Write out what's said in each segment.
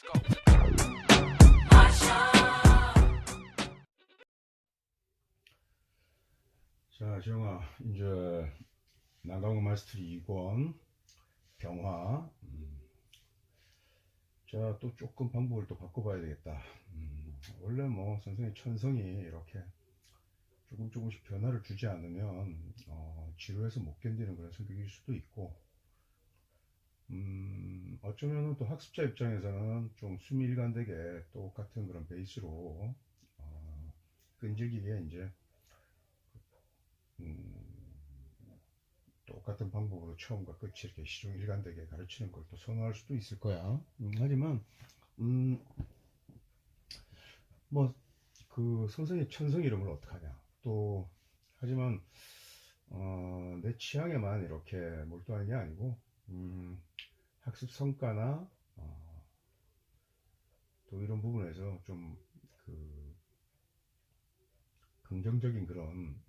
자, 지영아, 이제 난강문 마스터리 2권 병화. 자, 또 조금 방법을 또 바꿔봐야 되겠다. 원래 뭐 선생님 천성이 이렇게 조금씩 변화를 주지 않으면 지루해서 못 견디는 그런 성격일 수도 있고, 어쩌면 또 학습자 입장에서는 좀 수미일관되게 똑같은 그런 베이스로 끈질기게 이제 똑같은 방법으로 처음과 끝이 이렇게 시종일관되게 가르치는 걸 또 선호할 수도 있을 거야. 하지만 뭐 그 선생의 천성 이름을 어떡하냐. 또 하지만 내 취향에만 이렇게 몰두하는 게 아니고 학습 성과나 또 이런 부분에서 좀 그 긍정적인 그런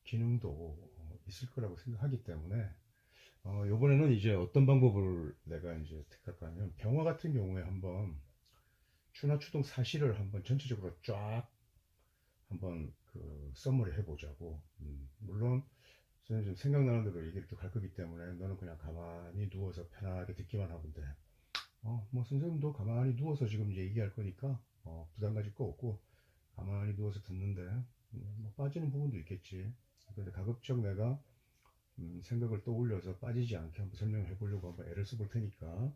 기능도 있을 거라고 생각하기 때문에 요번에는 이제 어떤 방법을 내가 이제 택할까 하면 병화 같은 경우에 한번 추나 추동 사실을 한번 전체적으로 쫙 한번 그 썸머리 해보자고. 물론 선생님 생각나는 대로 얘기를 쭉 할 거기 때문에 너는 그냥 가만히 누워서 편하게 듣기만 하면 돼. 뭐 선생님도 가만히 누워서 지금 이제 얘기할 거니까 부담 가질 거 없고 가만히 누워서 듣는데 뭐 빠지는 부분도 있겠지. 근데 가급적 내가 생각을 떠올려서 빠지지 않게 한번 설명해 보려고 한번 애를 써볼 테니까.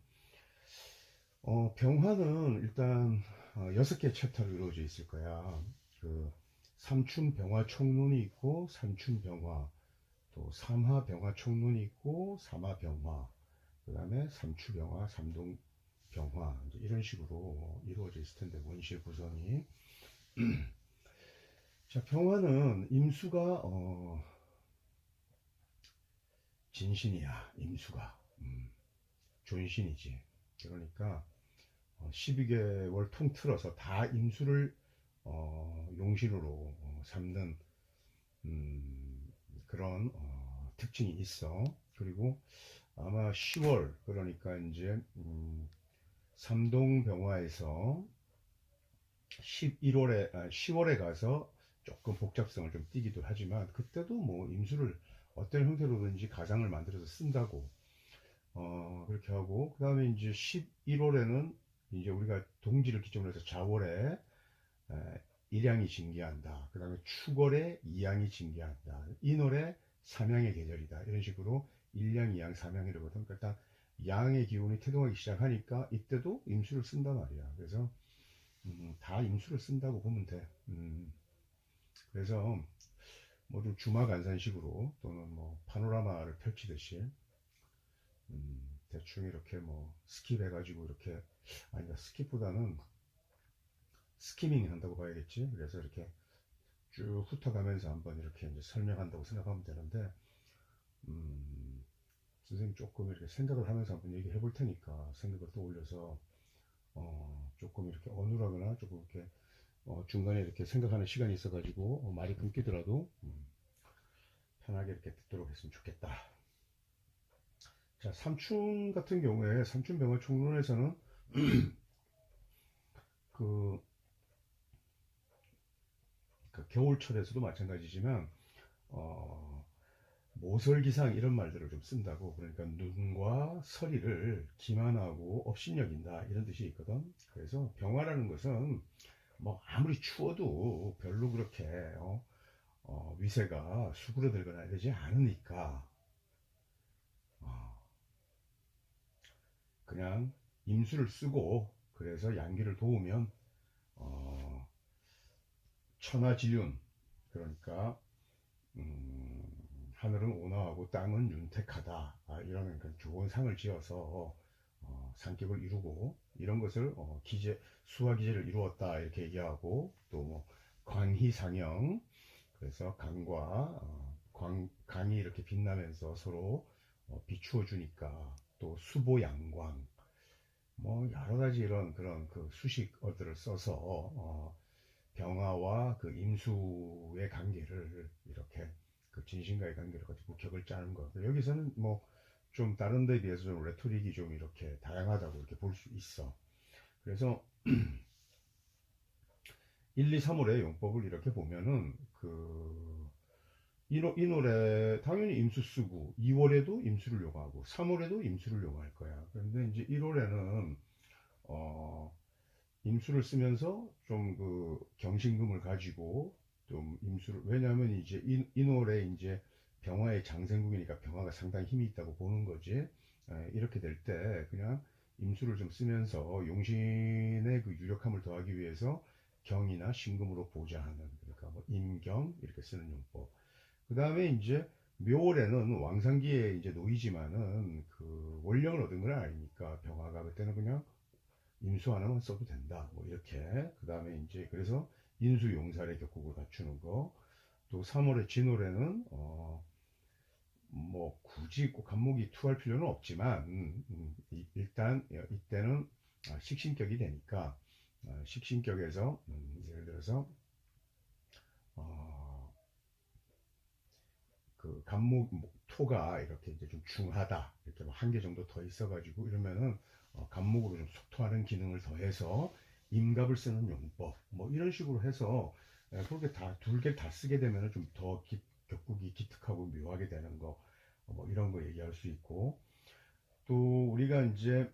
병화는 일단 6개 챕터로 이루어져 있을 거야. 그 삼춘병화 총론이 있고 삼춘병화, 또 삼하병화 총론이 있고 삼하병화, 그 다음에 삼추병화, 삼동병화, 이런 식으로 이루어져 있을 텐데 원시의 구성이. 자, 병화는 임수가 진신이야. 임수가 존신이지. 그러니까 12개월 통틀어서 다 임수를 용신으로 삼는 그런 특징이 있어. 그리고 아마 10월, 그러니까 이제 삼동병화에서 10월에 가서 조금 복잡성을 좀 띠기도 하지만, 그때도 뭐 임수를 어떤 형태로든지 가장을 만들어서 쓴다고 그렇게 하고, 그 다음에 이제 11월에는 이제 우리가 동지를 기점으로 해서 자월에 일양이 징계한다. 그 다음에 축월에 이양이 징계한다. 인월에 삼양의 계절이다. 이런 식으로 일양, 이양, 삼양이라거든. 그러니까 일단 양의 기운이 태동하기 시작하니까 이때도 임수를 쓴단 말이야. 그래서 다 임수를 쓴다고 보면 돼. 그래서 뭐 좀 주마간산식으로 또는 뭐 파노라마를 펼치듯이 대충 이렇게 뭐 스킵 해가지고 이렇게, 아니다, 스킵보다는 스키밍 한다고 봐야겠지. 그래서 이렇게 쭉 훑어가면서 한번 이렇게 이제 설명한다고 생각하면 되는데, 선생님 조금 이렇게 생각을 하면서 한번 얘기해 볼 테니까 생각을 떠올려서 조금 이렇게 어눌하거나 조금 이렇게 중간에 이렇게 생각하는 시간이 있어가지고 말이 끊기더라도 편하게 이렇게 듣도록 했으면 좋겠다. 자, 삼춘 같은 경우에 삼춘병화 총론에서는 그 겨울철에서도 마찬가지지만 모설기상 이런 말들을 좀 쓴다고. 그러니까 눈과 서리를 기만하고 업신여긴다, 이런 뜻이 있거든. 그래서 병화라는 것은 뭐 아무리 추워도 별로 그렇게 위세가 수그러들거나 이러지 않으니까 그냥 임수를 쓰고, 그래서 양기를 도우면 천하지륜, 그러니까 하늘은 온화하고 땅은 윤택하다, 이런 그러니까 좋은 상을 지어서 상격을 이루고, 이런 것을 수화기제를 이루었다, 이렇게 얘기하고, 또 뭐 광희상영, 그래서 강과 강이 이렇게 빛나면서 서로 비추어 주니까, 또 수보양광, 뭐 여러 가지 이런 그런 그 수식어들을 써서 병화와 그 임수의 관계를 이렇게, 그 진신과의 관계를 가지고 격을 짜는 거. 여기서는 뭐 좀 다른 데에 비해서 좀 레토릭이 좀 이렇게 다양하다고 이렇게 볼 수 있어. 그래서 1, 2, 3월의 용법을 이렇게 보면은 이 노래 당연히 임수 쓰고 2월에도 임수를 요구하고 3월에도 임수를 요구할 거야. 그런데 이제 1월에는 임수를 쓰면서 좀 그 경신금을 가지고 좀 임수를, 왜냐하면 이제 이 노래 이제 병화의 장생국이니까 병화가 상당히 힘이 있다고 보는 거지. 이렇게 될 때 그냥 임수를 좀 쓰면서 용신의 그 유력함을 더하기 위해서 경이나 신금으로 보좌하는, 그러니까 뭐 임경 이렇게 쓰는 용법. 그 다음에 이제 묘월에는 왕상기에 이제 놓이지만은 그 원령을 얻은 건 아니니까 병화가 그때는 그냥 임수 하나만 써도 된다. 뭐 이렇게. 그 다음에 이제 그래서 인수 용살의 격국을 갖추는 거. 또 3월의 진월에는 뭐 굳이 꼭 간목이 투할 필요는 없지만 일단 이때는 식신격이 되니까 식신격에서 예를 들어서 어, 그 간목 토가 이렇게 이제 좀 중하다, 이렇게 뭐 한 개 정도 더 있어가지고 이러면은 간목으로 좀 소토하는 기능을 더해서 임갑을 쓰는 용법, 뭐 이런 식으로 해서 그렇게 다 두 개 다 쓰게 되면은 좀 더 격국이 기특하고 묘하게 되는 거, 뭐 이런 거 얘기할 수 있고. 또 우리가 이제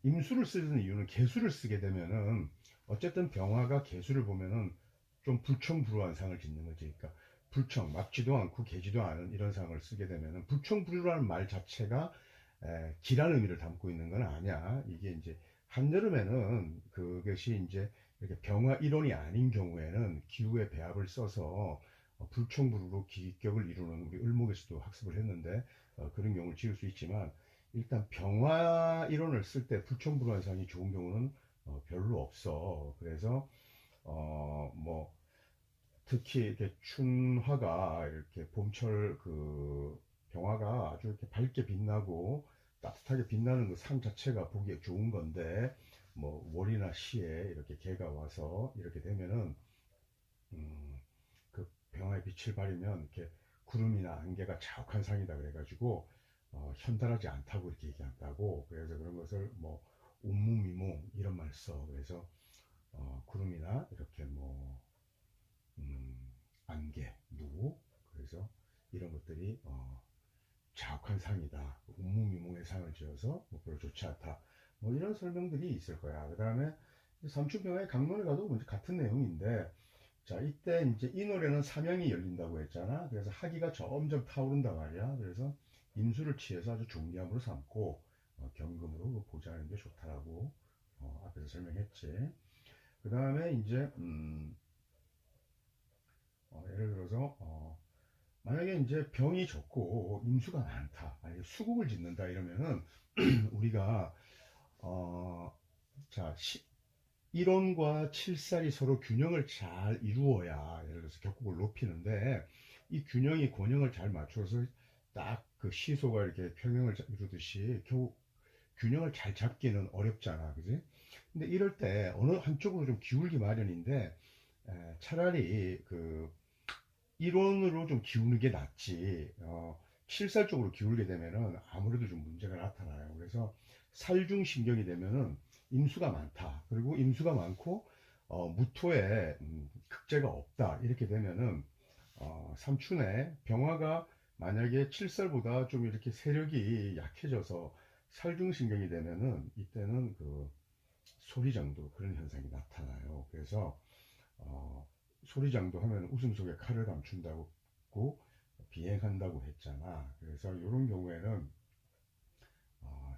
임수를 쓰는 이유는 개수를 쓰게 되면은 어쨌든 병화가 개수를 보면은 좀 불청불후한 상을 짓는 거지. 그러니까 불청, 막지도 않고 개지도 않은 이런 상을 쓰게 되면은, 불청불후라는 말 자체가 기란 의미를 담고 있는 건 아니야. 이게 이제 한여름에는 그것이 이제 이렇게 병화 일원이 아닌 경우에는 기후의 배합을 써서 불청불후로 기격을 이루는, 우리 을목에서도 학습을 했는데 그런 경우를 지을 수 있지만, 일단 병화 이론을 쓸 때 불청불후한 상이 좋은 경우는 별로 없어. 그래서 뭐 특히 이렇게 춘화가 이렇게 봄철 그 병화가 아주 이렇게 밝게 빛나고 따뜻하게 빛나는 그 상 자체가 보기에 좋은 건데, 뭐 월이나 시에 이렇게 개가 와서 이렇게 되면은 음, 그 병화의 빛을 발하면 이렇게 구름이나 안개가 자욱한 상이다 그래가지고 현달하지 않다고 이렇게 얘기한다고. 그래서 그런 것을 뭐 옴무미몽 이런 말 써. 그래서 구름이나 이렇게 뭐 안개, 무, 그래서 이런 것들이 자욱한 상이다. 옴무미몽의 상을 지어서 뭐 별로 좋지 않다. 뭐 이런 설명들이 있을 거야. 그 다음에 삼춘병화의 강론에 가도 뭐 같은 내용인데, 자, 이때 이제 이 노래는 삼양이 열린다고 했잖아. 그래서 하기가 점점 타오른다 말이야. 그래서 임수를 취해서 아주 종리함으로 삼고 경금으로 보좌하는 게 좋다라고 앞에서 설명했지. 그 다음에 이제 예를 들어서 만약에 이제 병이 적고 임수가 많다, 아니 수국을 짓는다 이러면은 우리가 어, 자, 1원과 7살이 서로 균형을 잘 이루어야, 예를 들어서 격국을 높이는데, 이 균형이 곤형을 잘 맞춰서 딱 그 시소가 이렇게 평형을 이루듯이 겨우 균형을 잘 잡기는 어렵잖아, 그지? 근데 이럴 때 어느 한쪽으로 좀 기울기 마련인데, 차라리 그 1원으로 좀 기우는 게 낫지. 7살 쪽으로 기울게 되면은 아무래도 좀 문제가 나타나요. 그래서 살중신경이 되면은 임수가 많다. 그리고 임수가 많고 무토에 극재가 없다. 이렇게 되면은 삼춘에 병화가 만약에 7살보다 좀 이렇게 세력이 약해져서 살중신경이 되면은 이때는 그 소리장도 그런 현상이 나타나요. 그래서 어, 소리장도 하면 웃음 속에 칼을 감춘다고 비행한다고 했잖아. 그래서 이런 경우에는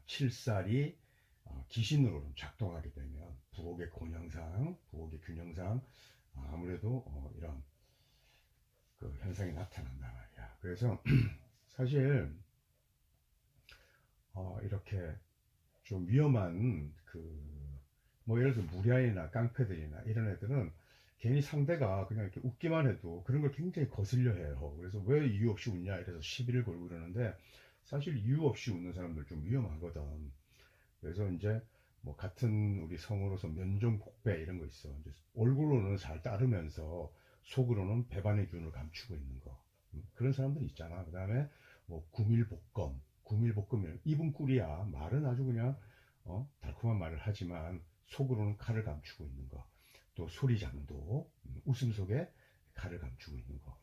7살이 기신으로 좀 작동하게 되면 부엌의 곤형상, 부엌의 균형상 아무래도 이런 그 현상이 나타난단 말이야. 그래서 사실 이렇게 좀 위험한 그 뭐 예를 들어 무리아이나 깡패들이나 이런 애들은 괜히 상대가 그냥 이렇게 웃기만 해도 그런 걸 굉장히 거슬려 해요. 그래서 왜 이유 없이 웃냐 이래서 시비를 걸고 그러는데, 사실 이유 없이 웃는 사람들 좀 위험하거든. 그래서 이제 뭐 같은 우리 성으로서 면종복배 이런 거 있어. 이제 얼굴로는 잘 따르면서 속으로는 배반의 기운을 감추고 있는 거. 그런 사람들 있잖아. 그 다음에 뭐 구밀복검, 구밀복검이면 입은 꿀이야. 말은 아주 그냥 달콤한 말을 하지만 속으로는 칼을 감추고 있는 거, 또 소리장도, 웃음 속에 칼을 감추고 있는 거.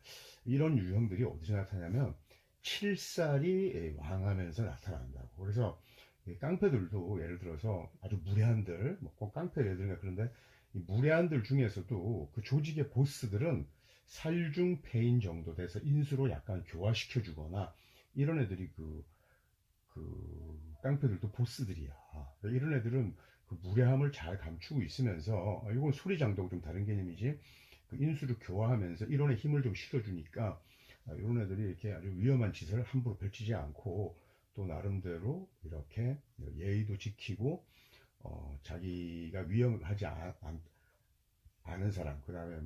이런 유형들이 어디서 나타나냐면 칠살이 왕하면서 나타난다고. 그래서 깡패들도 예를 들어서 아주 무례한들, 뭐꼭 깡패 예를 들면 그런데 이 무례한들 중에서도 그 조직의 보스들은 살중패인 정도 돼서 인수로 약간 교화시켜 주거나 이런 애들이 그 깡패들도 보스들이야. 이런 애들은 그 무례함을 잘 감추고 있으면서 이건 소리장도하고 좀 다른 개념이지. 그 인수를 교화하면서 이론에 힘을 좀 실어주니까 이런 애들이 이렇게 아주 위험한 짓을 함부로 펼치지 않고 또 나름대로 이렇게 예의도 지키고 자기가 위험하지 않은 사람, 그 다음에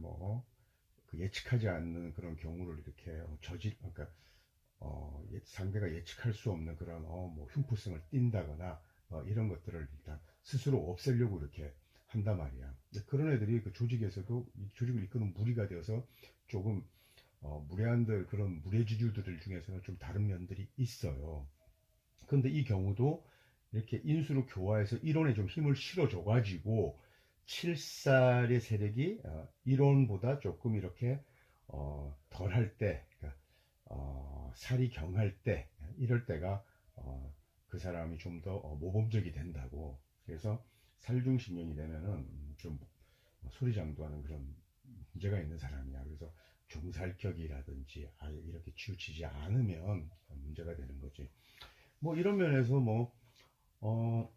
그 예측하지 않는 그런 경우를 이렇게 그러니까 상대가 예측할 수 없는 그런 뭐 흉포성을 띈다거나 이런 것들을 일단 스스로 없애려고 이렇게 한단 말이야. 그런 애들이 그 조직에서도 이 조직을 이끄는 무리가 되어서 조금 무례한들 그런 무례지주들 중에서는 좀 다른 면들이 있어요. 그런데 이 경우도 이렇게 인수로 교화해서 이론에 좀 힘을 실어줘 가지고 칠살의 세력이 이론보다 조금 이렇게 덜할 때, 그러니까 살이 경할 때, 이럴 때가 그 사람이 좀 더 모범적이 된다고. 그래서 살중신경이 되면은 좀 소리장도하는 그런 문제가 있는 사람이야. 그래서 종살격이라든지 아예 이렇게 치우치지 않으면 문제가 되는 거지. 뭐 이런 면에서 어,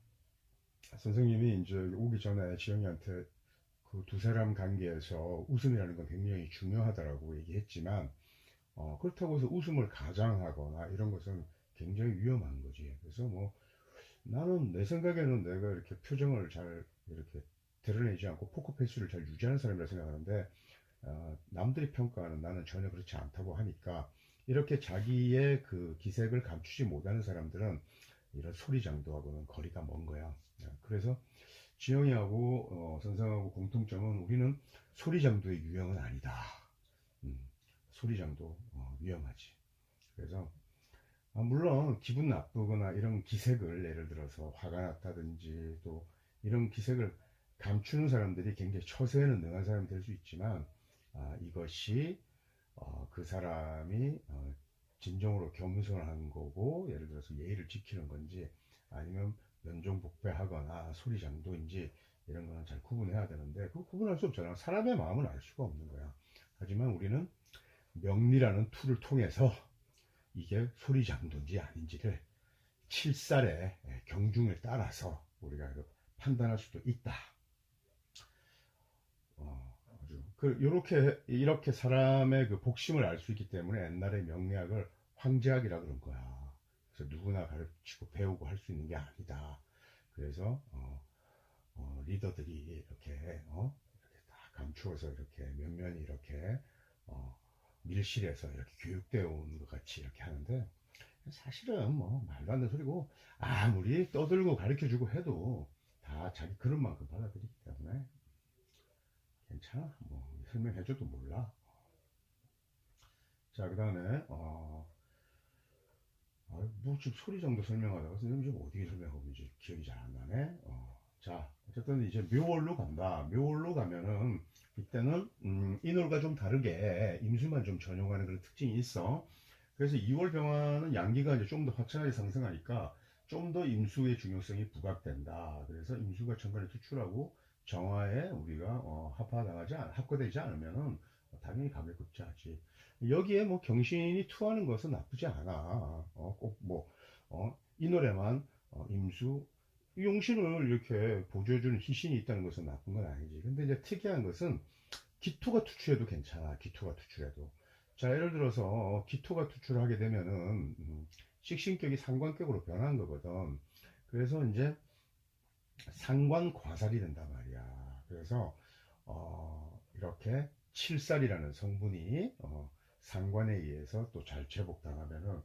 선생님이 이제 오기 전에 지영이한테 그 두 사람 관계에서 웃음이라는 건 굉장히 중요하다라고 얘기했지만 그렇다고 해서 웃음을 가장하거나 이런 것은 굉장히 위험한 거지. 그래서 나는 내 생각에는 내가 이렇게 표정을 잘 이렇게 드러내지 않고 포커페이스를 잘 유지하는 사람이라 생각하는데 남들이 평가하는 나는 전혀 그렇지 않다고 하니까 이렇게 자기의 그 기색을 감추지 못하는 사람들은 이런 소리장도하고는 거리가 먼 거야. 그래서 지영이하고 선생하고 공통점은 우리는 소리장도의 유형은 아니다. 음, 소리장도 위험하지. 그래서 물론 기분 나쁘거나 이런 기색을 예를 들어서 화가 났다든지 또 이런 기색을 감추는 사람들이 굉장히 처세에는 능한 사람이 될 수 있지만 이것이 그 사람이 진정으로 겸손한 거고 예를 들어서 예의를 지키는 건지 아니면 면종복배하거나 소리장도인지 이런 거는 잘 구분해야 되는데 그 구분할 수 없잖아. 사람의 마음은 알 수가 없는 거야. 하지만 우리는 명리라는 툴을 통해서 이게 소리장도인지 아닌지를 칠살의 경중에 따라서 우리가 판단할 수도 있다. 요렇게 이렇게 사람의 그 복심을 알 수 있기 때문에 옛날에 명리학을 황제학이라 그런 거야. 그래서 누구나 가르치고 배우고 할 수 있는 게 아니다. 그래서 리더들이 이렇게 다 감추어서 이렇게 면면이 이렇게 밀실에서 이렇게 교육되어 온 것 같이 이렇게 하는데 사실은 말도 안 되는 소리고 아무리 떠들고 가르쳐주고 해도 다 자기 그런 만큼 받아들이기 때문에 괜찮아. 설명해줘도 몰라. 자, 그 다음에 지금 소리 정도 설명하다가 선생님 지금 어디에 설명하고 있는지 기억이 잘 안 나네. 자, 어쨌든 이제 묘월로 간다. 묘월로 가면은 이때는 인월과 좀 다르게 임수만 좀 전용하는 그런 특징이 있어. 그래서 2월 병화는 양기가 이제 좀 더 화창하게 상승하니까 좀 더 임수의 중요성이 부각된다. 그래서 임수가 천간에 투출하고 정화에 우리가 합과되지 않으면은 당연히 감액급제하지. 여기에 경신이 투하는 것은 나쁘지 않아. 이 노래만 임수 용신을 이렇게 보조해주는 희신이 있다는 것은 나쁜 건 아니지. 근데 이제 특이한 것은 기토가 투출해도 괜찮아. 기토가 투출해도. 자, 예를 들어서 기토가 투출하게 되면은 식신격이 상관격으로 변한 거거든. 그래서 이제 상관과살이 된단 말이야. 그래서 이렇게 칠살이라는 성분이 상관에 의해서 또 잘 제복당하면은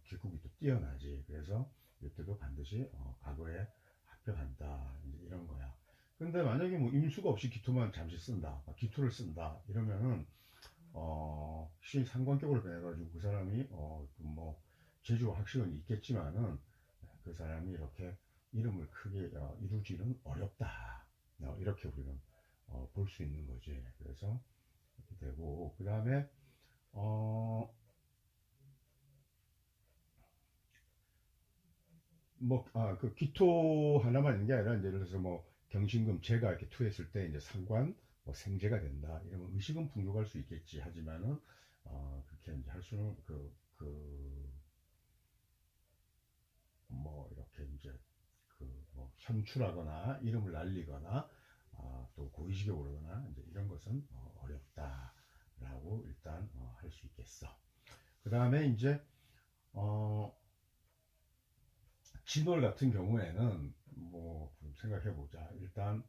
기국이 또 뛰어나지. 그래서 이때도 반드시 과거에 합격한다. 이런 거야. 근데 만약에 임수가 없이 기토만 잠시 쓴다, 기토를 쓴다 이러면은 상관격으로 변해가지고 그 사람이 재주와 학식은 있겠지만은 그 사람이 이렇게 이름을 크게 이루지는 어렵다. 이렇게 우리는 볼 수 있는 거지. 그래서 이렇게 되고, 그 다음에 어, 그 기토 하나만 있는 게 아니라, 이제 예를 들어서 뭐 경신금 제가 이렇게 투했을 때 이제 상관 뭐 생재가 된다 이러면 의식은 풍족할 수 있겠지. 하지만은 그렇게 이제 할 수는 뭐 이렇게 이제 뭐 현출하거나 이름을 날리거나 또 고위직에 오르거나 이제 이런 것은 어렵다라고 일단 할 수 있겠어. 그 다음에 이제 어, 진월 같은 경우에는 뭐 생각해 보자. 일단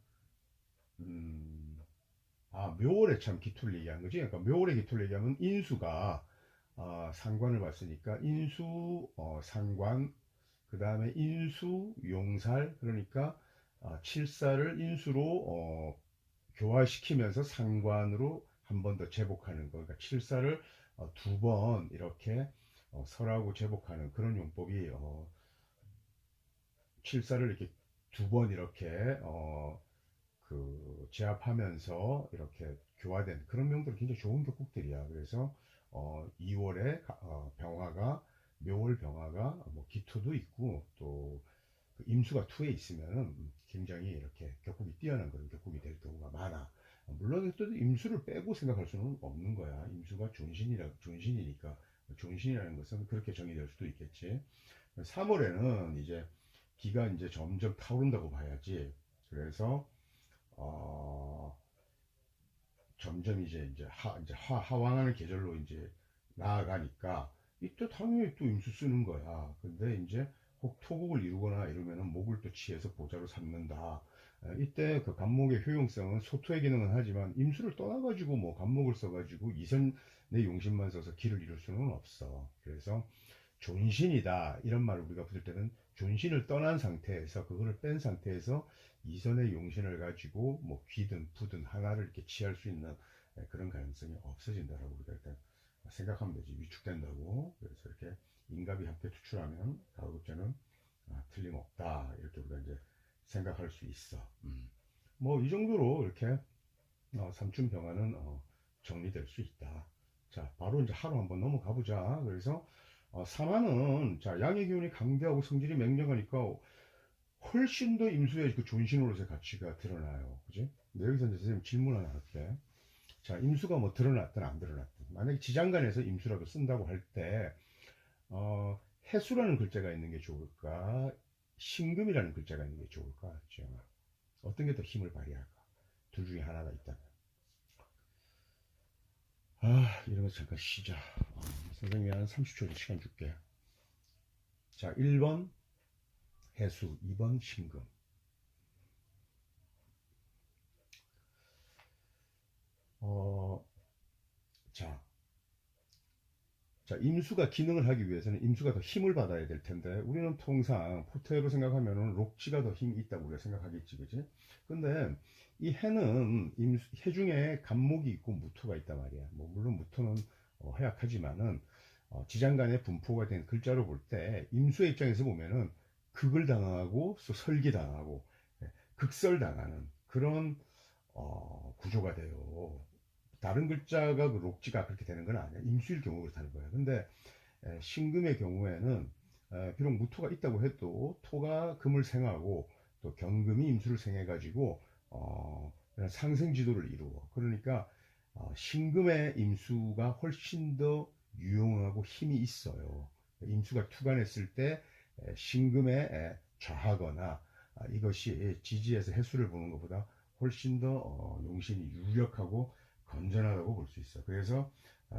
음, 묘월에 참 기토를 얘기한 거지. 그러니까 묘월에 기토를 얘기하면 인수가 상관을 봤으니까 인수 상관, 그 다음에 인수 용살, 그러니까 칠사를 인수로 교화시키면서 상관으로 한 번 더 제복하는 거. 그러니까 칠사를 두 번 이렇게 설하고 제복하는 그런 용법이 칠사를 이렇게 두 번 이렇게 제압하면서 이렇게 교화된 그런 명들 굉장히 좋은 격국들이야. 그래서 2월에 병화가 묘월 병화가 뭐 기토도 있고 또 임수가 투에 있으면은 굉장히 이렇게 격국이 뛰어난 그런 격국이 될 경우가 많아. 물론 또 임수를 빼고 생각할 수는 없는 거야. 임수가 존신이니까 존신이라는 것은 그렇게 정의될 수도 있겠지. 3월에는 이제 기가 이제 점점 타오른다고 봐야지. 그래서 어, 점점 이제 하왕하는 계절로 이제 나아가니까 이때 당연히 또 임수 쓰는 거야. 근데 이제 혹 토국을 이루거나 이러면은 목을 또 취해서 보자로 삼는다. 이때 그 간목의 효용성은 소토의 기능은 하지만 임수를 떠나가지고 뭐 간목을 써가지고 이선 내 용신만 써서 기를 이룰 수는 없어. 그래서 존신이다 이런 말을 우리가 붙을 때는 존신을 떠난 상태에서 그거를 뺀 상태에서 이선의 용신을 가지고 뭐 귀든 부든 하나를 이렇게 취할 수 있는 그런 가능성이 없어진다라고 우리가 일단 생각하면 되지. 위축된다고. 그래서 이렇게 인갑이 함께 투출하면 가급제는 틀림없다 이렇게 우리가 이제 생각할 수 있어. 뭐 이 정도로 이렇게 삼춘병화는 정리될 수 있다. 자, 바로 이제 하루 한번 넘어가 보자. 그래서 사마는 자 양의 기운이 강대하고 성질이 맹렬하니까 훨씬 더 임수의 그 존신으로서의 가치가 드러나요. 그지? 근데 여기서 이제 선생님 질문 하나 할게. 자, 임수가 뭐 드러났든 안 드러났든 만약에 지장간에서 임수라고 쓴다고 할 때 해수라는 글자가 있는 게 좋을까? 신금이라는 글자가 있는 게 좋을까? 지영아. 어떤 게 더 힘을 발휘할까? 둘 중에 하나가 있다면. 이러면서 잠깐 쉬자. 선생님이 한 30초 시간 줄게. 자, 1번 해수, 2번 신금. 어, 자, 임수가 기능을 하기 위해서는 임수가 더 힘을 받아야 될 텐데, 우리는 통상 포테로 생각하면은 록지가 더 힘이 있다고 우리가 생각하겠지, 그지? 근데 이 해는 해 중에 간목이 있고 무토가 있단 말이야. 뭐 물론 무토는 해약하지만은 지장간의 분포가 된 글자로 볼 때 임수의 입장에서 보면은 극을 당하고 설기당하고 극설당하는 그런 구조가 돼요. 다른 글자가 그 록지가 그렇게 되는 건 아니야. 임수일 경우 그렇다는 거야. 근데 신금의 경우에는 비록 무토가 있다고 해도 토가 금을 생하고 또 경금이 임수를 생해가지고 상생 지도를 이루어. 그러니까 신금의 임수가 훨씬 더 유용하고 힘이 있어요. 임수가 투간했을 때 신금에 좌하거나 이것이 지지에서 해수를 보는 것보다 훨씬 더 용신이 유력하고 건전하다고 볼 수 있어. 그래서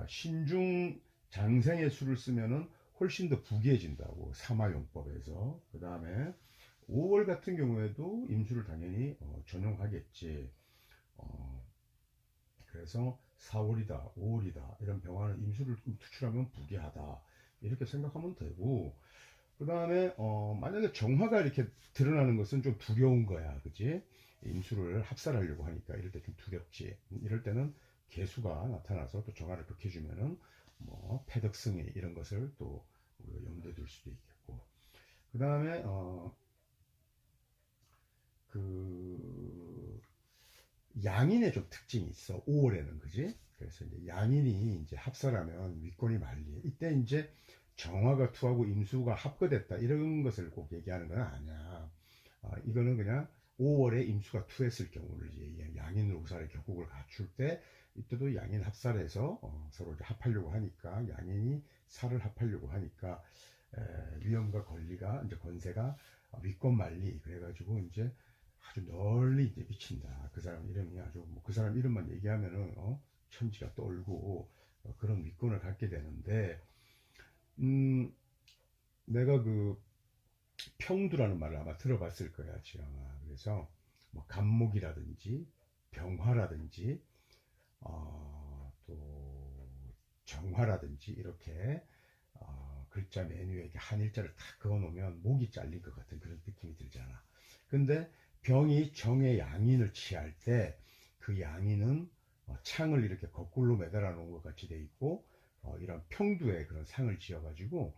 신중 장생의 수를 쓰면은 훨씬 더 부귀해진다고 사마용법에서. 그 다음에 5월 같은 경우에도 임수를 당연히 전용하겠지. 어, 그래서 4월이다, 5월이다 이런 병화는 임수를 투출하면 부귀하다 이렇게 생각하면 되고, 그 다음에 만약에 정화가 이렇게 드러나는 것은 좀 두려운 거야, 그지? 임수를 합살하려고 하니까 이럴 때 좀 두렵지. 이럴 때는 개수가 나타나서 또 정화를 극해주면은 뭐 패덕승리 이런 것을 또 우리가 염두에 둘 수도 있겠고. 그 다음에 그 양인의 좀 특징이 있어. 5월에는 그지? 그래서 이제 양인이 이제 합사라면 위권이 말리. 이때 이제 정화가 투하고 임수가 합거됐다 이런 것을 꼭 얘기하는 건 아니야. 이거는 그냥 5월에 임수가 투했을 경우를 이제 양인 로사의 격국을 갖출 때 이때도 양인 합사를 해서 서로 이제 합하려고 하니까 양인이 살을 합하려고 하니까 위험과 권리가 이제 권세가 위권 말리 그래가지고 이제 아주 널리 이제 미친다. 그 사람 이름이 아주 뭐 그 사람 이름만 얘기하면은 천지가 떨고 그런 위권을 갖게 되는데 음, 내가 그 평두라는 말을 아마 들어봤을 거야, 지영아. 그래서 뭐 간목이라든지 병화라든지 또 정화라든지 이렇게 글자 메뉴에 이렇게 한일자를 탁 그어 놓으면 목이 잘린 것 같은 그런 느낌이 들잖아. 근데 병이 정의 양인을 취할 때 그 양인은 창을 이렇게 거꾸로 매달아 놓은 것 같이 돼 있고 이런 평두에 그런 상을 지어 가지고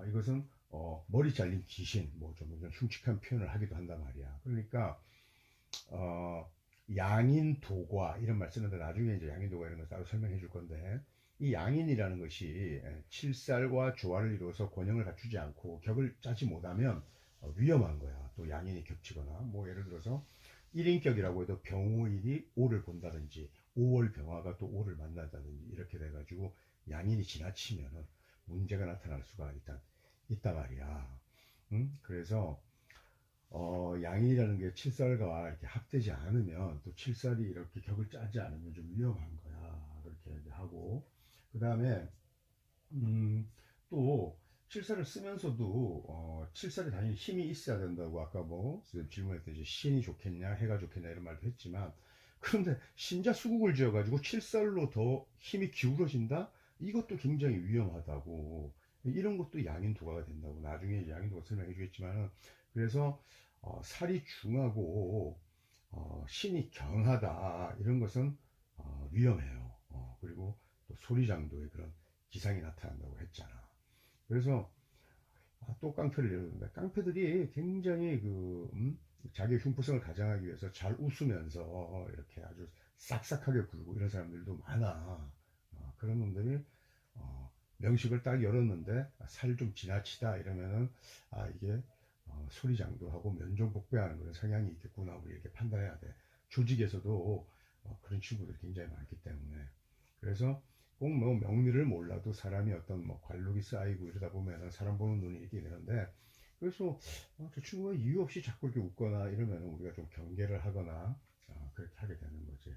이것은 머리 잘린 귀신 뭐 좀 흉측한 표현을 하기도 한단 말이야. 그러니까 어, 양인 도과 이런 말 쓰는데 나중에 이제 양인 도과 이런 거 따로 설명해 줄 건데 이 양인이라는 것이 칠살과 조화를 이루어서 권형을 갖추지 않고 격을 짜지 못하면 위험한 거야. 또 양인이 겹치거나 뭐 예를 들어서 1인격이라고 해도 병오일이 오를 본다든지 5월 병화가 또 오를 만난다든지 이렇게 돼가지고 양인이 지나치면은 문제가 나타날 수가 일단 있단 말이야. 응? 그래서 양이라는 게 칠살과 이렇게 합되지 않으면 또 칠살이 이렇게 격을 짜지 않으면 좀 위험한 거야. 그렇게 하고 그 다음에 또 칠살을 쓰면서도 칠살이 당연히 힘이 있어야 된다고 아까 뭐 질문했듯이 신이 좋겠냐 해가 좋겠냐 이런 말도 했지만 그런데 신자 수국을 지어가지고 칠살로 더 힘이 기울어진다? 이것도 굉장히 위험하다고 이런 것도 양인 도가가 된다고 나중에 양인 도가 설명해 주겠지만은 그래서 살이 중하고 신이 경하다 이런 것은 위험해요. 그리고 또 소리장도의 그런 기상이 나타난다고 했잖아. 그래서 또 깡패를 예를 든다. 깡패들이 굉장히 자기 흉포성을 가장하기 위해서 잘 웃으면서 이렇게 아주 싹싹하게 굴고 이런 사람들도 많아. 그런 놈들이 명식을 딱 열었는데 살 좀 지나치다 이러면은 이게 소리장도하고 면종복배하는 그런 성향이 있겠구나 우리 이렇게 판단해야 돼. 조직에서도 그런 친구들이 굉장히 많기 때문에 그래서 꼭 뭐 명리를 몰라도 사람이 어떤 뭐 관록이 쌓이고 이러다 보면은 사람 보는 눈이 있게 되는데 그래서 저 친구가 이유 없이 자꾸 이렇게 웃거나 이러면 우리가 좀 경계를 하거나 그렇게 하게 되는 거지.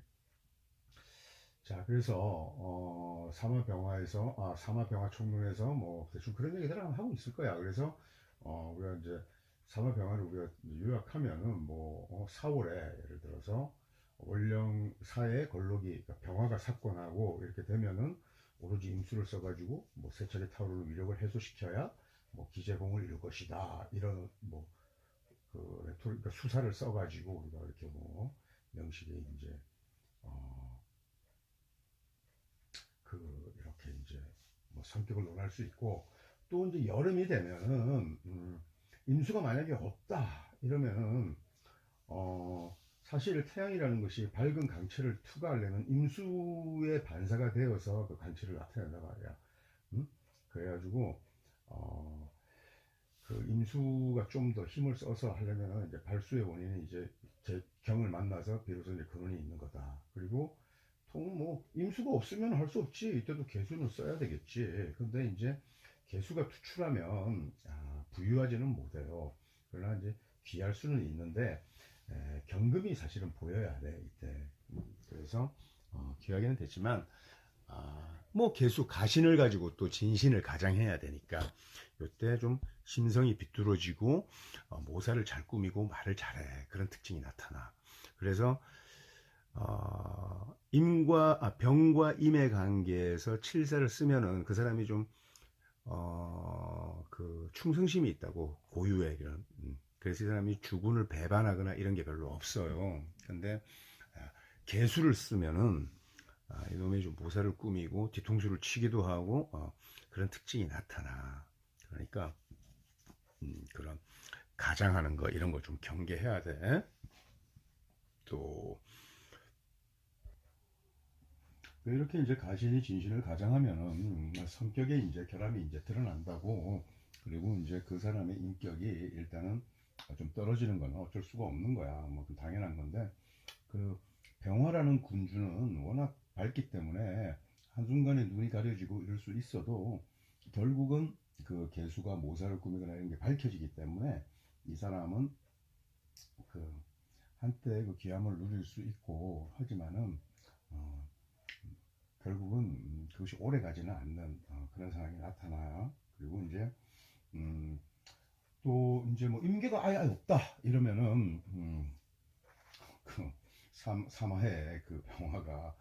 자, 그래서 사마병화에서 사마병화 총론에서 뭐 대충 그런 얘기들 아마 하고 있을 거야. 그래서 우리가 이제 사마병화를 우리가 요약하면은 뭐 4월에 예를 들어서 월령사의 걸록이 그러니까 병화가 삽권하고 이렇게 되면은 오로지 임수를 써가지고 뭐 세차례 타오르는 위력을 해소시켜야 뭐 기재공을 이룰 것이다 이런 뭐 그 레토릭 그러니까 수사를 써가지고 우리가 이렇게 뭐 명식에 이제 어, 이렇게 이제 뭐 성격을 논할 수 있고 또 이제 여름이 되면은 임수가 만약에 없다 이러면은 사실 태양이라는 것이 밝은 강체를 투과하려면 임수의 반사가 되어서 그 강체를 나타낸단 말이야. 그래가지고 어, 그 임수가 좀 더 힘을 써서 하려면 이제 발수의 원인은 이제 경을 만나서 비로소 이제 근원이 있는 거다. 그리고 뭐 임수가 없으면 할 수 없지. 이때도 개수는 써야 되겠지. 근데 이제 개수가 투출하면 부유하지는 못해요. 그러나 이제 귀할 수는 있는데 경금이 사실은 보여야 돼 이때. 그래서 귀하게는 됐지만 뭐 개수 가신을 가지고 또 진신을 가장해야 되니까 이때 좀 심성이 비뚤어지고 모사를 잘 꾸미고 말을 잘해 그런 특징이 나타나. 그래서 병과 임의 관계에서 칠사를 쓰면은 그 사람이 좀 그 충성심이 있다고 고유의 그런 그래서 이 사람이 주군을 배반하거나 이런 게 별로 없어요. 근데 개수를 쓰면은 이놈이 좀 모사를 꾸미고 뒤통수를 치기도 하고 그런 특징이 나타나. 그러니까 그런 가장하는 거 이런 거 좀 경계해야 돼. 또 이렇게 이제 가신이 진신을 가장하면은 성격에 이제 결함이 이제 드러난다고. 그리고 이제 그 사람의 인격이 일단은 좀 떨어지는 건 어쩔 수가 없는 거야. 뭐 당연한 건데, 그 병화라는 군주는 워낙 밝기 때문에 한순간에 눈이 가려지고 이럴 수 있어도 결국은 그 개수가 모사를 꾸미거나 이런 게 밝혀지기 때문에 이 사람은 그 한때 그 귀함을 누릴 수 있고 하지만은 어, 결국은 그것이 오래 가지는 않는 그런 상황이 나타나요. 그리고 이제 음, 또 이제 뭐 임계가 아예 없다 이러면은 그 사마의 그 병화가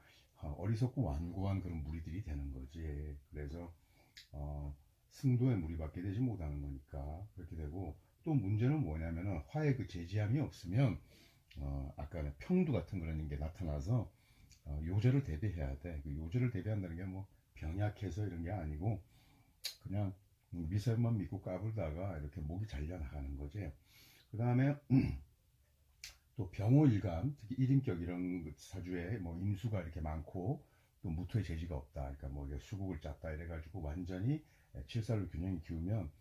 어리석고 완고한 그런 무리들이 되는 거지. 그래서 승도에 무리밖에 되지 못하는 거니까 그렇게 되고, 또 문제는 뭐냐면은 화의 그 제지함이 없으면 아까 평두 같은 그런 게 나타나서 요절을 대비해야 돼. 그 요절을 대비한다는 게 뭐 병약해서 이런 게 아니고 그냥 미세만 믿고 까불다가 이렇게 목이 잘려 나가는 거지. 그 다음에 또 병호일간, 특히 1인격 이런 그 사주에 뭐 임수가 이렇게 많고 또 무토의 재지가 없다. 그러니까 뭐 수국을 짰다 이래가지고 완전히 칠살로 균형이 기우면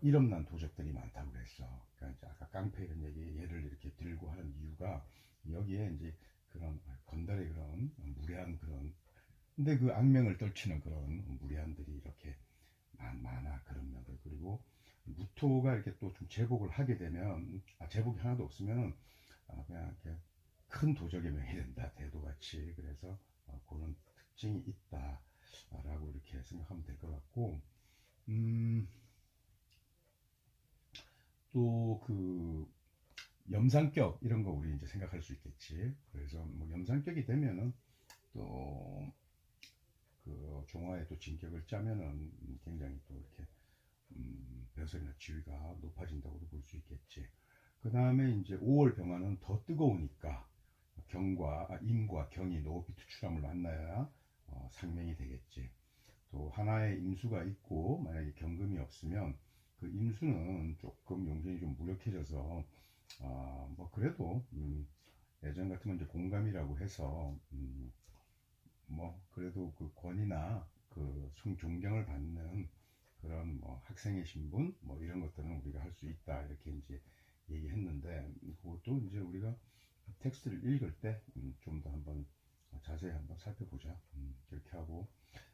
일엄난 도적들이 많다고 그랬어. 그러니까 이제 아까 깡패 이런 얘기 예를 이렇게 들고 하는 이유가 여기에 이제 그런 건달의 그런 무례한 그런, 근데 그 악명을 떨치는 그런 무례한들이 이렇게 많아. 그런 면들. 그리고 무토가 이렇게 또 좀 제복을 하게 되면 제복이 하나도 없으면 그냥 이렇게 큰 도적의 명이 된다 대도같이. 그래서 그런 특징이 있다라고 이렇게 생각하면 될 것 같고, 음, 또 그 염상격 이런 거 우리 이제 생각할 수 있겠지. 그래서 뭐 염상격이 되면은 또 그 종화에 또 진격을 짜면은 굉장히 또 이렇게 배설이나 지위가 높아진다고 볼 수 있겠지. 그 다음에 이제 5월 병화는 더 뜨거우니까 임과 경이 노업이 투출함을 만나야 상명이 되겠지. 또 하나의 임수가 있고 만약에 경금이 없으면 그 임수는 조금 용신이 좀 무력해져서 뭐 그래도 예전 같으면 이제 공감이라고 해서 뭐 그래도 그 권위나 그 존경을 받는 그런 뭐 학생의 신분 뭐 이런 것들은 우리가 할 수 있다 이렇게 이제 얘기했는데, 그것도 이제 우리가 텍스트를 읽을 때 좀 더 한번 자세히 한번 살펴보자. 그렇게 하고,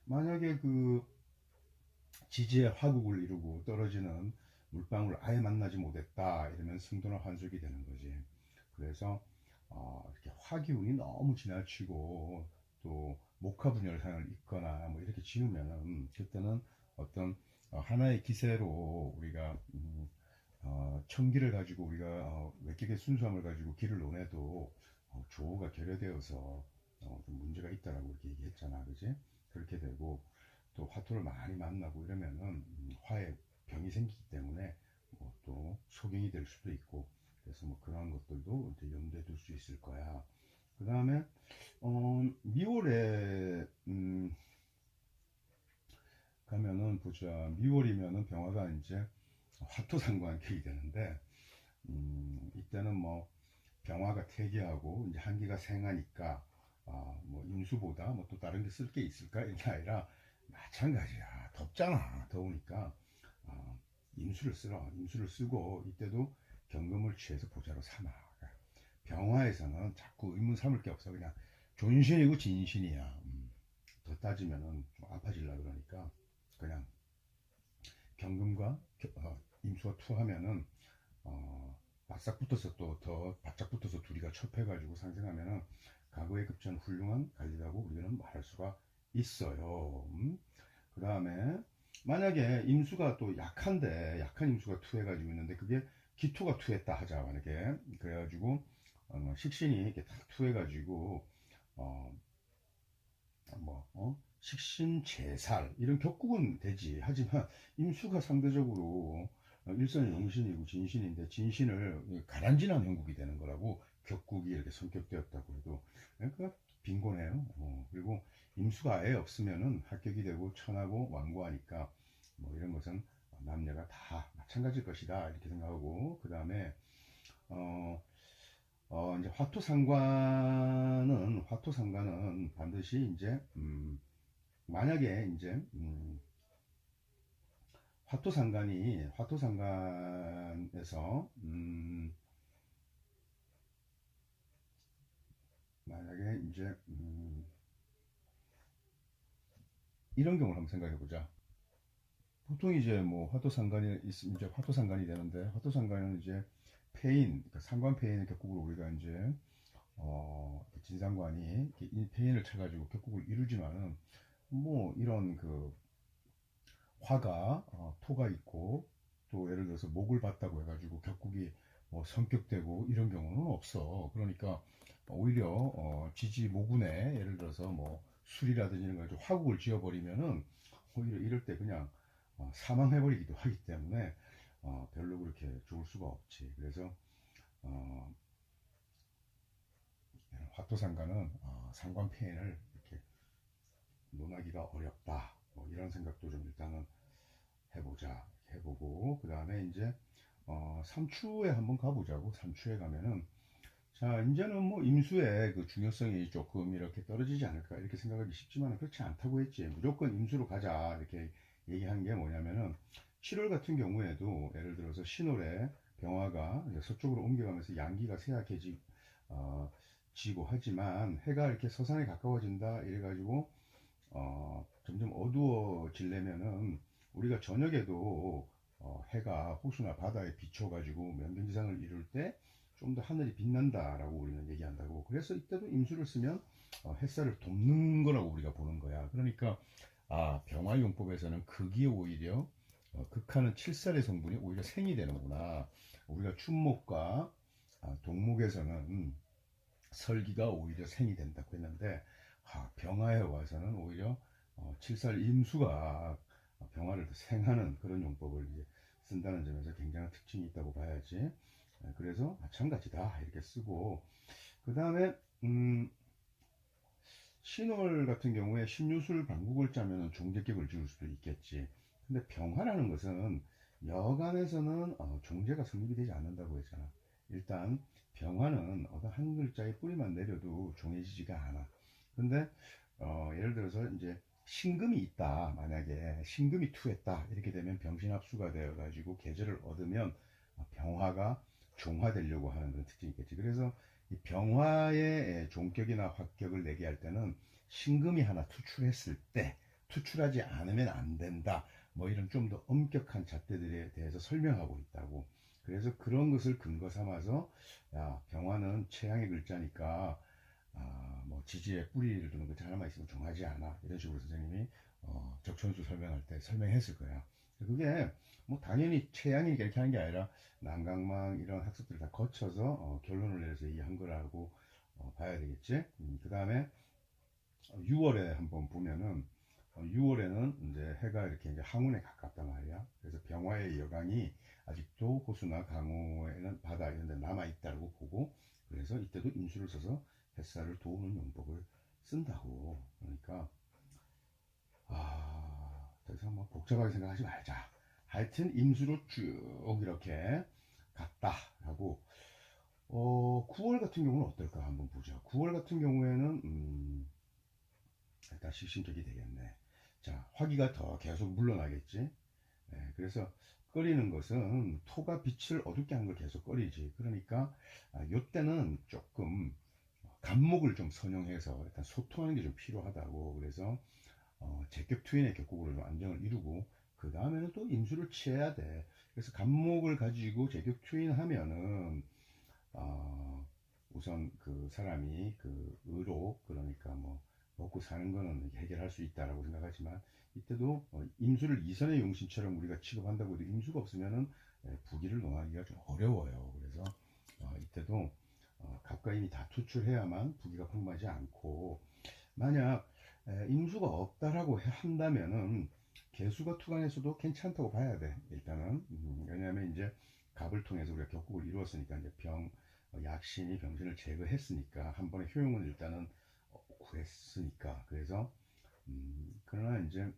만약에 그 지지의 화국을 이루고 떨어지는 물방울 아예 만나지 못했다 이러면 승도나 환속이 되는 거지. 그래서 이렇게 화기운이 너무 지나치고 또 목화분열상을 입거나 뭐 이렇게 지으면은 그때는 어떤 하나의 기세로 우리가 청기를 가지고 우리가 외격의 순수함을 가지고 길을 논해도 조우가 결여되어서 좀 문제가 있다라고 이렇게 얘기했잖아, 그지? 그렇게 되고 또 화토를 많이 만나고 이러면은 화에 병이 생기기 때문에 뭐또 소경이 될 수도 있고, 그래서 뭐 그런 것들도 이제 염두에 둘 수 있을 거야. 그 다음에 미월에 가면은 보자. 미월이면은 병화가 이제 화토상관격이 되는데 이때는 뭐 병화가 태기하고 이제 한기가 생하니까 뭐 임수보다 뭐 또 다른 게 쓸 게 있을까 이게 아니라 마찬가지야. 덥잖아. 더우니까 임수를 쓰라. 임수를 쓰고 이때도 경금을 취해서 보자로 삼아. 병화에서는 자꾸 의문 삼을 게 없어. 그냥 존신이고 진신이야. 더 따지면은 좀 아파질라 그러니까 그냥 경금과 임수가 투하면은 바싹 붙어서 또 더 바짝 붙어서 둘이가 첩해가지고 상생하면은 과거의 급전 훌륭한 관리라고 우리는 말할 수가 있어요. 그 다음에 만약에 임수가 또 약한데 약한 임수가 투해가지고 있는데 그게 기토가 투했다 하자. 만약에 그래가지고 식신이 이렇게 딱 투해가지고 어, 식신재살 이런 격국은 되지. 하지만 임수가 상대적으로 일선이 용신이고 진신인데 진신을 가란진한 형국이 되는 거라고. 격국이 이렇게 성격되었다고 해도 그러니까 빈곤해요. 그리고 임수가 아예 없으면은 합격이 되고 천하고 완고하니까 뭐 이런 것은 남녀가 다 마찬가지일 것이다 이렇게 생각하고, 그 다음에 이제 화토상관은 반드시 이제, 만약에 이제, 화토상관에서, 만약에 이제, 이런 경우를 한번 생각해 보자. 보통 이제 뭐 화토상관이 있으면 이제 화토상관이 되는데, 화토상관은 이제 그러니까 상관폐인의 격국으로 우리가 이제 진상관이 이 폐인을 쳐가지고 격국을 이루지만은 뭐 이런 그 화가 토가 있고 또 예를 들어서 목을 봤다고 해가지고 격국이 뭐 성격되고 이런 경우는 없어. 그러니까 오히려 지지 모군에 예를 들어서 뭐 술이라든지 이런 거 가지고 화국을 지어버리면은 오히려 이럴 때 그냥 사망해버리기도 하기 때문에 별로 그렇게 좋을 수가 없지. 그래서 어, 화토상관은 상관폐인을 이렇게 논하기가 어렵다. 뭐 이런 생각도 좀 일단은 해보자. 해보고 그 다음에 이제 삼추에 한번 가보자고. 삼추에 가면은 자 이제는 뭐 임수의 그 중요성이 조금 이렇게 떨어지지 않을까 이렇게 생각하기 쉽지만 그렇지 않다고 했지. 무조건 임수로 가자 이렇게 얘기한 게 뭐냐면은 7월 같은 경우에도 예를 들어서 신월에 병화가 서쪽으로 옮겨가면서 양기가 쇠약해지 지고 하지만 해가 이렇게 서산에 가까워진다 이래가지고 점점 어두워지려면은 우리가 저녁에도 해가 호수나 바다에 비춰가지고 명경지상을 이룰 때 좀 더 하늘이 빛난다라고 우리는 얘기한다고. 그래서 이때도 임수를 쓰면 햇살을 돕는 거라고 우리가 보는 거야. 그러니까 병화용법에서는 극이 오히려 극하는 칠살의 성분이 오히려 생이 되는구나. 우리가 춘목과 동목에서는 설기가 오히려 생이 된다고 했는데 병화에 와서는 오히려 칠살 임수가 병화를 생하는 그런 용법을 이제 쓴다는 점에서 굉장한 특징이 있다고 봐야지. 그래서 마찬가지다 이렇게 쓰고 그 다음에 신월 같은 경우에 신유술 방국을 짜면 종제격을 지을 수도 있겠지. 근데 병화라는 것은 여간에서는 종제가 성립이 되지 않는다고 했잖아. 일단 병화는 어떤 한 글자의 뿌리만 내려도 종해지지가 않아. 근데 예를 들어서 이제 신금이 있다. 만약에 신금이 투했다. 이렇게 되면 병신합수가 되어가지고 계절을 얻으면 병화가 종화되려고 하는 그런 특징이 있겠지. 그래서 이 병화의 종격이나 확격을 내게 할 때는 신금이 하나 투출했을 때 투출하지 않으면 안 된다. 뭐 이런 좀 더 엄격한 잣대들에 대해서 설명하고 있다고. 그래서 그런 것을 근거 삼아서 야 병화는 최양의 글자니까 뭐 지지에 뿌리를 두는 글자 하나만 있으면 종하지 않아. 이런 식으로 선생님이 적천수 설명할 때 설명했을 거야. 그게 뭐 당연히 최양이니까 이렇게 하는 게 아니라 난강망 이런 학습들을 다 거쳐서 결론을 내려서 얘기한 거라고 봐야 되겠지. 그 다음에 6월에 한번 보면은 6월에는 이제 해가 이렇게 이제 항운에 가깝단 말이야. 그래서 병화의 여강이 아직도 호수나 강호에는 바다 이런 데 남아 있다고 보고 그래서 이때도 임수를 써서 햇살을 도우는 용법을 쓴다고. 그러니까 더 이상 뭐 복잡하게 생각하지 말자. 하여튼 임수로 쭉 이렇게 갔다 하고 9월 같은 경우는 어떨까 한번 보자. 9월 같은 경우에는 일단 실신격이 되겠네. 자, 화기가 더 계속 물러나겠지. 그래서 끓이는 것은 토가 빛을 어둡게 하는 걸 계속 끓이지. 그러니까 요때는 조금 간목을 좀 선용해서 일단 소통하는 게 좀 필요하다고. 그래서 제격 투인의 격국으로 좀 안정을 이루고 그 다음에는 또 임수를 취해야 돼. 그래서 간목을 가지고 제격 투인하면은 우선 그 사람이 그 의로 그러니까 뭐 먹고 사는 거는 해결할 수 있다라고 생각하지만 이때도 임수를 이선의 용신처럼 우리가 취급한다고 해도 임수가 없으면은 부기를 논하기가 좀 어려워요. 그래서 이때도 갑과임이 다 투출해야만 부기가 풍부하지 않고 만약 임수가 없다라고 한다면은 개수가 투강해서도 괜찮다고 봐야 돼. 일단은 왜냐하면 이제 갑을 통해서 우리가 격국을 이루었으니까 이제 약신이 병신을 제거했으니까 한 번의 효용은 일단은 구했으니까 그래서 그러나 이제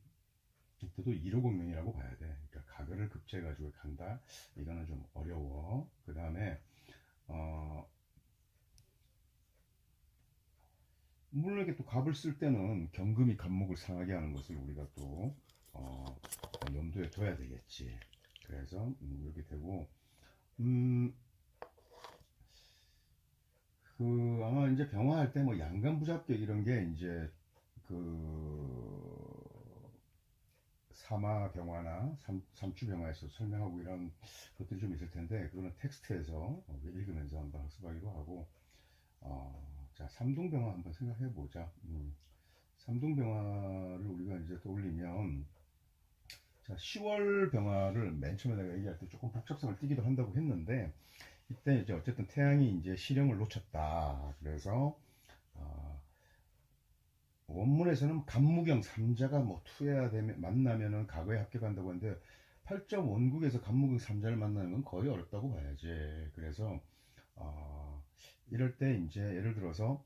이때도 1호 공명이라고 봐야 돼. 그러니까 가글을 급제해 가지고 간다. 이거는 좀 어려워. 그 다음에 어, 물론 이렇게 또 갑을 쓸 때는 경금이 갑목을 상하게 하는 것을 우리가 또 어, 염두에 둬야 되겠지. 그래서 이렇게 되고 음, 그 아마 이제 병화할 때 뭐 양간부잡격 이런 게 이제 그 사마병화나 삼추병화에서 설명하고 이런 것들이 좀 있을 텐데 그거는 텍스트에서 읽으면서 한번 학습하기로 하고 자 삼동병화 한번 생각해 보자. 삼동병화를 우리가 이제 떠올리면 자 10월 병화를 맨 처음에 내가 얘기할 때 조금 복잡성을 띠기도 한다고 했는데 이때 이제 어쨌든 태양이 이제 실형을 놓쳤다. 그래서 어, 원문에서는 간무경 3자가 뭐 투해야 되면 만나면은 과거에 합격한다고 하는데 8점 원국에서 간무경 3자를 만나는 건 거의 어렵다고 봐야지. 그래서 어, 이럴 때 이제 예를 들어서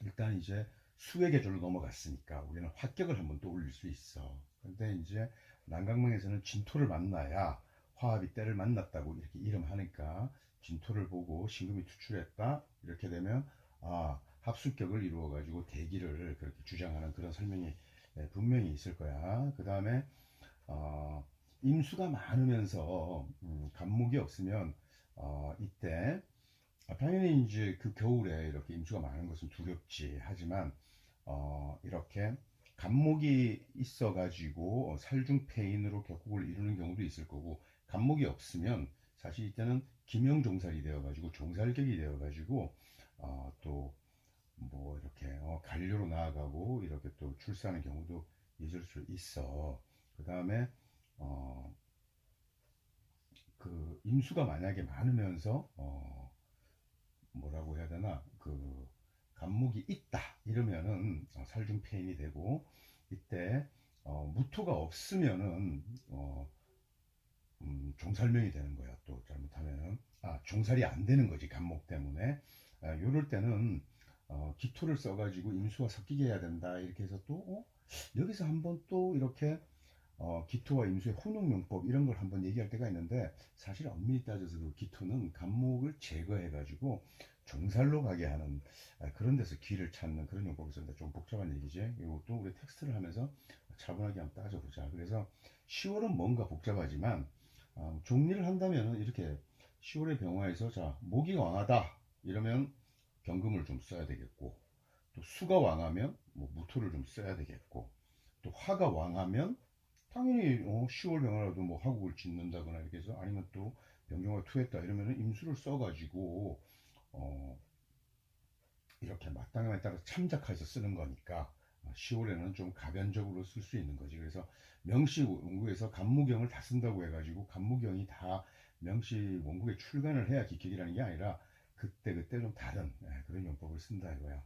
일단 이제 수의 계절로 넘어갔으니까 우리는 합격을 한번 또 올릴 수 있어. 근데 이제 난강망에서는 진토를 만나야 화합이 때를 만났다고 이렇게 이름하니까 진토를 보고 신금이 투출했다 이렇게 되면 합숙격을 이루어 가지고 대기를 그렇게 주장하는 그런 설명이 분명히 있을 거야. 그 다음에 임수가 많으면서 간목이 없으면 이때 당연히 이제 그 겨울에 이렇게 임수가 많은 것은 두렵지. 하지만 이렇게 간목이 있어가지고 살중폐인으로 격국을 이루는 경우도 있을 거고 간목이 없으면 사실 이때는 김영종살이 되어가지고 종살격이 되어가지고 또 뭐 이렇게 관료로 나아가고 이렇게 또 출세하는 경우도 있을 수 있어. 그 다음에 어, 그 임수가 만약에 많으면서 뭐라고 해야 되나 그 간목이 있다 이러면은 살중폐인이 되고 이때 무토가 없으면은 종살명이 되는 거야. 또 잘못하면은 종살이 안 되는 거지 간목 때문에. 요럴 때는 기토를 써가지고 임수와 섞이게 해야 된다 이렇게 해서 또 여기서 한번 또 이렇게 기토와 임수의 혼용용법 이런 걸 한번 얘기할 때가 있는데 사실 엄밀히 따져서 그 기토는 간목을 제거해가지고 종살로 가게 하는 그런 데서 기를 찾는 그런 용법이 있었는데 좀 복잡한 얘기지. 이것도 우리 텍스트를 하면서 차분하게 한번 따져보자. 그래서 10월은 뭔가 복잡하지만 정리를 한다면 이렇게 10월의 병화에서 자 목이 왕하다 이러면 경금을 좀 써야 되겠고 또 수가 왕하면 뭐 무토를 좀 써야 되겠고 또 화가 왕하면 당연히 10월 병화라도 뭐 화국을 짓는다거나 이렇게 해서 아니면 또 병경화 투했다 이러면은 임수를 써가지고 어 이렇게 마땅함에 따라 참작해서 쓰는 거니까 10월에는 좀 가변적으로 쓸 수 있는 거지. 그래서 명시 원국에서 간무경을 다 쓴다고 해가지고 간무경이 다 명시 원국에 출간을 해야 기격이라는 게 아니라 그때 좀 다른 그런 용법을 쓴다 이거야.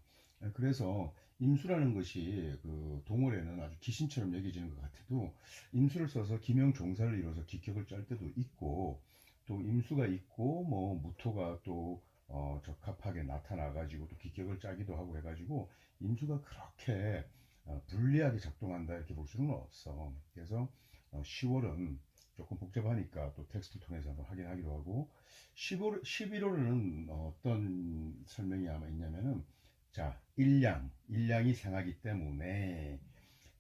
그래서 임수라는 것이 그 동월에는 아주 기신처럼 여겨지는 것 같아도 임수를 써서 기명 종사를 이뤄서 기격을 짤 때도 있고 또 임수가 있고 뭐 무토가 또 적합하게 나타나가지고 또 기격을 짜기도 하고 해가지고 임수가 그렇게 불리하게 작동한다 이렇게 볼 수는 없어. 그래서 10월은 조금 복잡하니까 또 텍스트를 통해서 한번 확인하기로 하고 11월에는 어떤 설명이 아마 있냐면은 자 일량이 생하기 때문에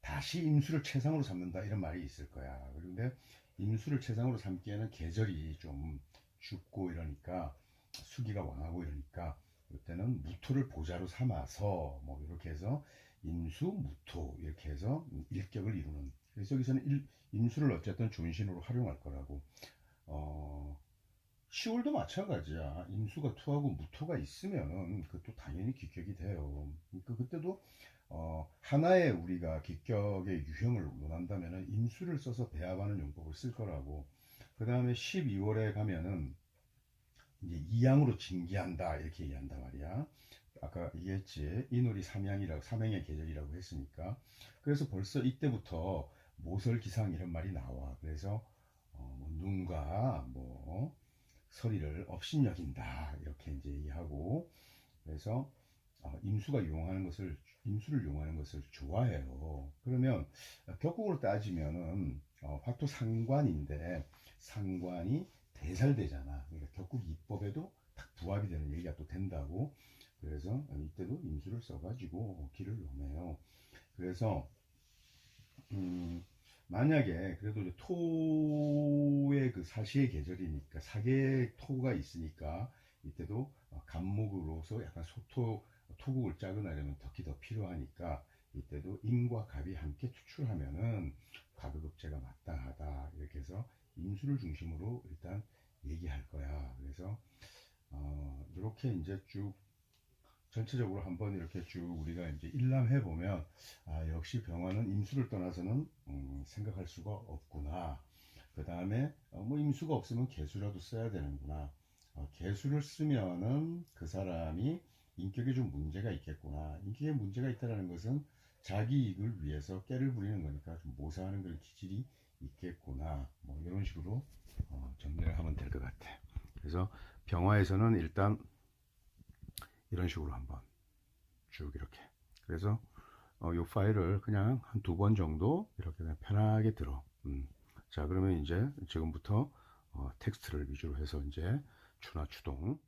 다시 임수를 최상으로 삼는다 이런 말이 있을 거야. 그런데 임수를 최상으로 삼기에는 계절이 좀 춥고 이러니까 수기가 왕하고 이러니까 이때는 무토를 보자로 삼아서 뭐 이렇게 해서 임수 무토 이렇게 해서 일격을 이루는 그래서 여기서는 임수를 어쨌든 존신으로 활용할 거라고 10월도 마찬가지야. 임수가 투하고 무토가 있으면은 그것도 당연히 기격이 돼요. 그러니까 그때도 하나의 우리가 기격의 유형을 논한다면은 임수를 써서 배합하는 용법을 쓸 거라고. 그 다음에 12월에 가면은 이제 이양으로 징기한다 이렇게 얘기한단 말이야. 아까 얘기했지 인월이 삼양이라고 삼양의 계절이라고 했으니까 그래서 벌써 이때부터 모설기상 이런 말이 나와. 그래서 뭐 눈과 뭐 서리를 업신여긴다 이렇게 이제 얘기하고 그래서 임수를 이용하는 것을 좋아해요. 그러면 격국으로 따지면은 화토 상관인데 상관이 대살되잖아. 그러니까 격국 이법에도 딱 부합이 되는 얘기가 또 된다고. 그래서 이때도 임수를 써가지고 기를 놓네요. 그래서 만약에 그래도 이제 토의 그 사시의 계절이니까 사계 토가 있으니까 이때도 갑목으로서 약간 소토 토국을 짜거나려면 덕이 더 필요하니까 이때도 임과 갑이 함께 투출하면은 과거급제가 마땅하다 이렇게 해서 임수를 중심으로 일단 얘기할 거야. 그래서 이렇게 이제 쭉 전체적으로 한번 이렇게 쭉 우리가 이제 일람해 보면 역시 병화는 임수를 떠나서는 생각할 수가 없구나. 그 다음에 뭐 임수가 없으면 개수라도 써야 되는구나. 개수를 쓰면은 그 사람이 인격에 좀 문제가 있겠구나. 인격에 문제가 있다는 것은 자기 이익을 위해서 깨를 부리는 거니까 좀 모사하는 그런 기질이 있겠구나. 뭐 이런 식으로 정리를 하면 될 것 같아. 그래서 병화에서는 일단 이런 식으로 한번 쭉 이렇게. 그래서 이 파일을 그냥 한 두 번 정도 이렇게 그냥 편하게 들어. 자, 그러면 이제 지금부터 텍스트를 위주로 해서 이제 추나 추동